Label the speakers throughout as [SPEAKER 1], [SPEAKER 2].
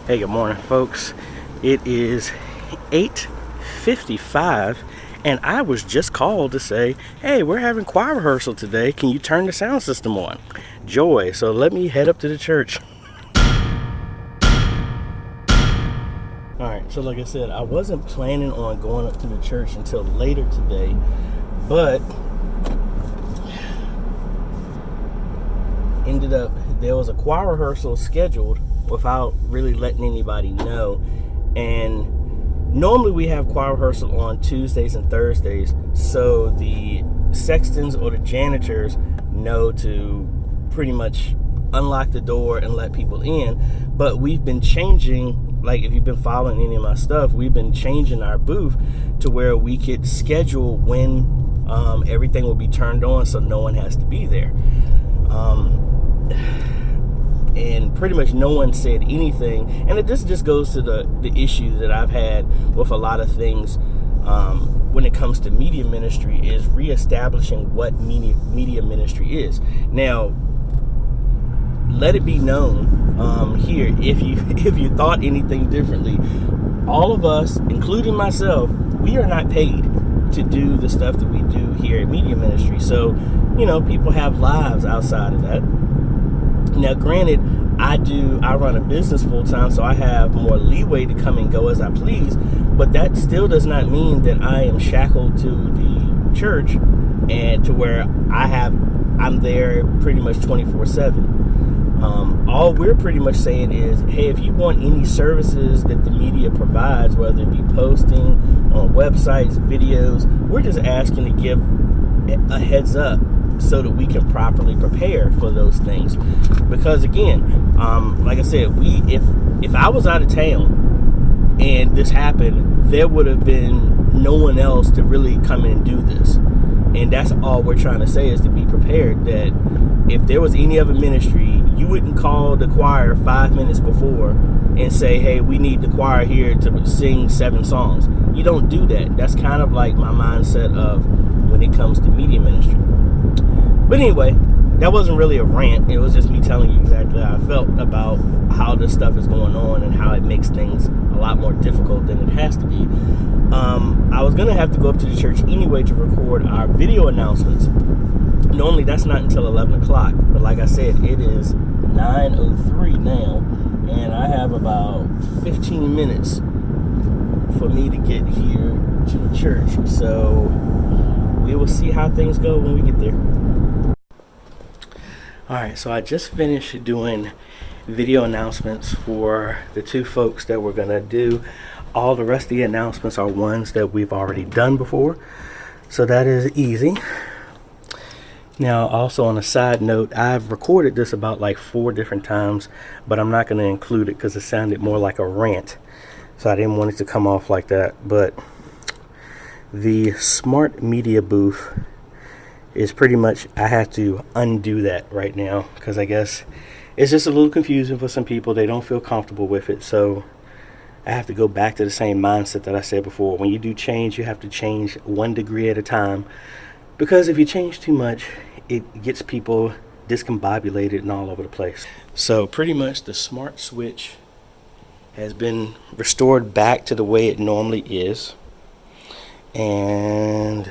[SPEAKER 1] Hey, good morning, folks. It is 8:55, and I was just called to say, hey, we're having choir rehearsal today. Can you turn the sound system on? Joy. So let me head up to the church. Alright, so like I said, I wasn't planning on going up to the church until later today, but ended up, there was a choir rehearsal scheduled without really letting anybody know. And normally we have choir rehearsal on Tuesdays and Thursdays, so the sextons or the janitors know to pretty much unlock the door and let people in. But we've been changing, like if you've been following any of my stuff, we've been changing our booth to where we could schedule when everything will be turned on so no one has to be there. And pretty much no one said anything, and this just goes to the issue that I've had with a lot of things when it comes to media ministry, is reestablishing what media ministry is. Now, let it be known here, if you thought anything differently, all of us, including myself, we are not paid to do the stuff that we do here at media ministry. So, people have lives outside of that. Now, granted, I run a business full time, so I have more leeway to come and go as I please, but that still does not mean that I am shackled to the church and to where I'm there pretty much 24/7. All we're pretty much saying is, hey, if you want any services that the media provides, whether it be posting on websites, videos, we're just asking to give a heads up so that we can properly prepare for those things. Because again, like I said, if I was out of town and this happened, there would have been no one else to really come in and do this. And that's all we're trying to say, is to be prepared that if there was any other ministry, you wouldn't call the choir 5 minutes before and say, hey, we need the choir here to sing 7 songs. You don't do that. That's kind of like my mindset of when it comes to media ministry. But anyway, that wasn't really a rant. It was just me telling you exactly how I felt about how this stuff is going on and how it makes things a lot more difficult than it has to be. I was going to have to go up to the church anyway to record our video announcements. Normally that's not until 11 o'clock. But like I said, it is 9:03 now. And I have about 15 minutes for me to get here to the church. So we will see how things go when we get there. Alright, so I just finished doing video announcements for the 2 folks that we're going to do. All the rest of the announcements are ones that we've already done before. So that is easy. Now, also on a side note, I've recorded this about like 4 different times, but I'm not going to include it because it sounded more like a rant. So I didn't want it to come off like that. But the smart media booth is pretty much, I have to undo that right now because I guess it's just a little confusing for some people. They don't feel comfortable with it. So I have to go back to the same mindset that I said before. When you do change, you have to change 1 degree at a time, because if you change too much, it gets people discombobulated and all over the place. So pretty much the smart switch has been restored back to the way it normally is. And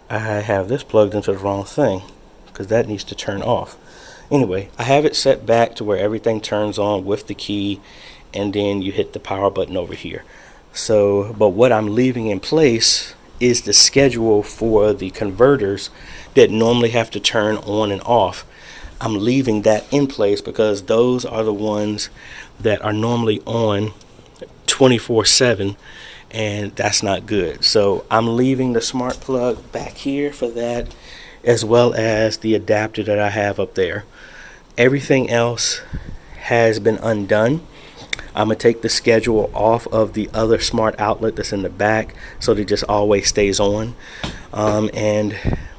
[SPEAKER 1] I have this plugged into the wrong thing because that needs to turn off. Anyway, I have it set back to where everything turns on with the key, and then you hit the power button over here. So, but what I'm leaving in place is the schedule for the converters that normally have to turn on and off. I'm leaving that in place because those are the ones that are normally on 24/7. And that's not good. So I'm leaving the smart plug back here for that, as well as the adapter that I have up there. Everything else has been undone. I'm going to take the schedule off of the other smart outlet that's in the back so that it just always stays on. And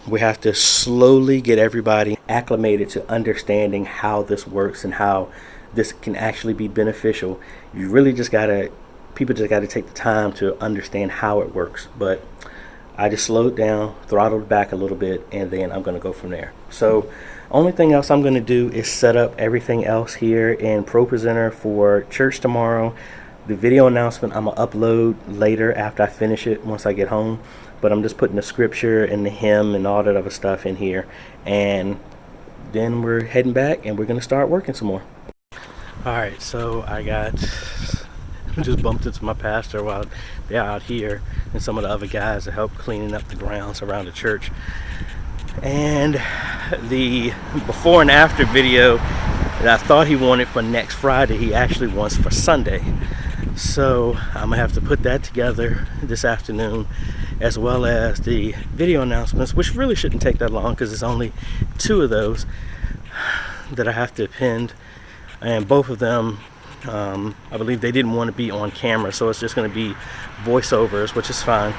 [SPEAKER 1] we have to slowly get everybody acclimated to understanding how this works and how this can actually be beneficial. You really just got to People just got to take the time to understand how it works. But I just slowed down, throttled back a little bit, and then I'm going to go from there. So only thing else I'm going to do is set up everything else here in ProPresenter for church tomorrow. The video announcement I'm going to upload later after I finish it once I get home. But I'm just putting the scripture and the hymn and all that other stuff in here. And then we're heading back and we're going to start working some more. Alright, so I just bumped into my pastor while they're out here and some of the other guys that help cleaning up the grounds around the church. And the before and after video that I thought he wanted for next Friday, he actually wants for Sunday. So I'm gonna have to put that together this afternoon, as well as the video announcements, which really shouldn't take that long because it's only 2 of those that I have to append, and both of them I believe they didn't want to be on camera, so it's just going to be voiceovers, which is fine.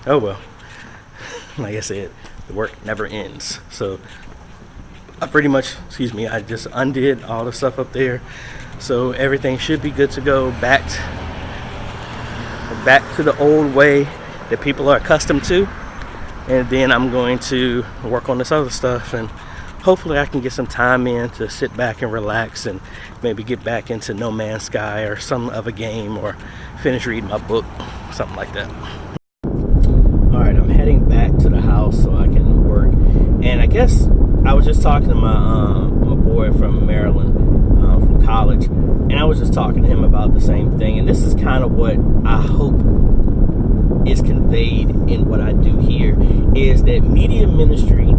[SPEAKER 1] Oh well, like I said, the work never ends. So I pretty much, I just undid all the stuff up there, so everything should be good to go, back to the old way that people are accustomed to. And then I'm going to work on this other stuff, and hopefully I can get some time in to sit back and relax and maybe get back into No Man's Sky or some other game, or finish reading my book, something like that. Alright, I'm heading back to the house so I can work. And I guess I was just talking to my boy from Maryland, from college, and I was just talking to him about the same thing. And this is kind of what I hope is conveyed in what I do here, is that media ministry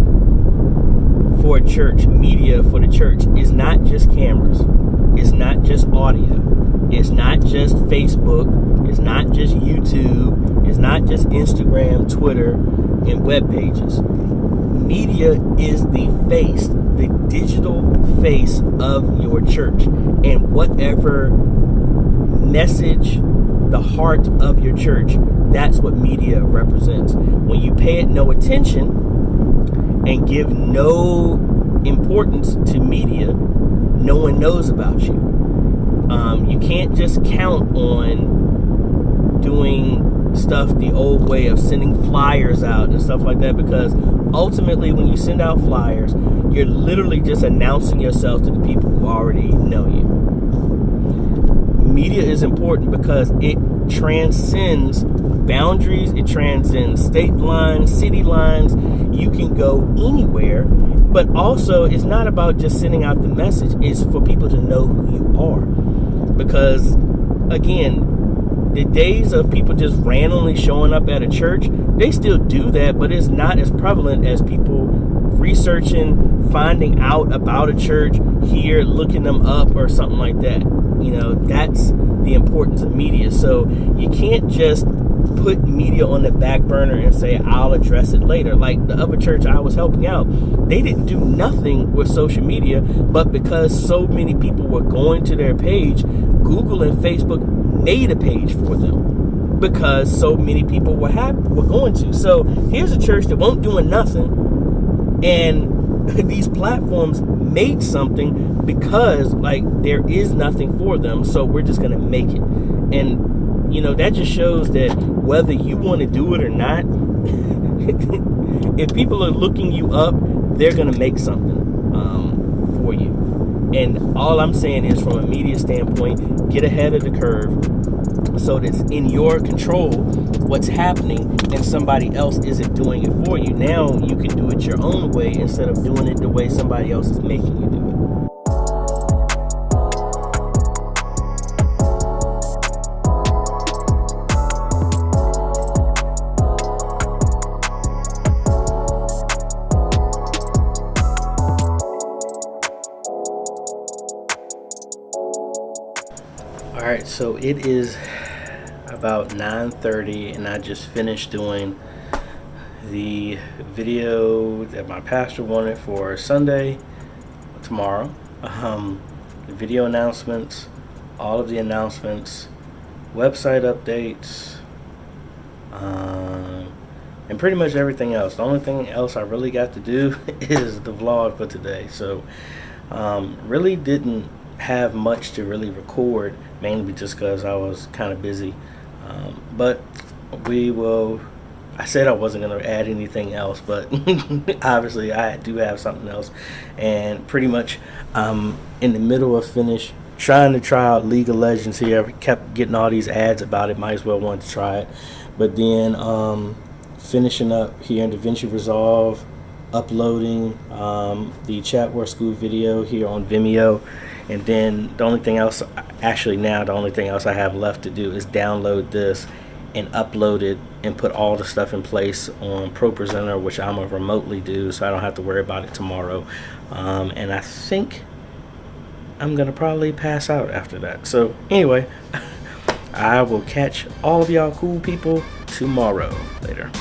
[SPEAKER 1] for a church, media for the church, is not just cameras, it's not just audio, it's not just Facebook, it's not just YouTube, it's not just Instagram, Twitter, and web pages. Media is the face, the digital face of your church, and whatever message the heart of your church, that's what media represents. When you pay it no attention and give no importance to media, no one knows about you. You can't just count on doing stuff the old way of sending flyers out and stuff like that, because ultimately when you send out flyers, you're literally just announcing yourself to the people who already know you. Media is important because it transcends boundaries, it transcends state lines, city lines. You can go anywhere, but also it's not about just sending out the message, it's for people to know who you are. Because again, the days of people just randomly showing up at a church, they still do that, but it's not as prevalent as people researching, finding out about a church here, looking them up or something like that. You know, that's the importance of media. So you can't just put media on the back burner and say, I'll address it later. Like the other church I was helping out, they didn't do nothing with social media, but because so many people were going to their page, Google and Facebook made a page for them because so many people were going to. So here's a church that won't do nothing, and these platforms made something because like there is nothing for them, so we're just gonna make it. And you know, that just shows that whether you want to do it or not, if people are looking you up, they're gonna make something for you. And all I'm saying is, from a media standpoint, get ahead of the curve so that it's in your control what's happening and somebody else isn't doing it for you. Now you can do it your own way instead of doing it the way somebody else is making you do it. Alright, so it is about 9:30 and I just finished doing the video that my pastor wanted for Sunday, tomorrow. The video announcements, all of the announcements, website updates, and pretty much everything else. The only thing else I really got to do is the vlog for today. So really didn't have much to really record, mainly just because I was kind of busy. But we will. I said I wasn't going to add anything else, but obviously I do have something else. And pretty much in the middle of trying to try out League of Legends here. I kept getting all these ads about it. Might as well want to try it. But then finishing up here in DaVinci Resolve, uploading the Chat War School video here on Vimeo. And then the only thing else I have left to do is download this and upload it and put all the stuff in place on ProPresenter, which I'm gonna remotely do, so I don't have to worry about it tomorrow. And I think I'm gonna probably pass out after that. So anyway, I will catch all of y'all cool people tomorrow. Later.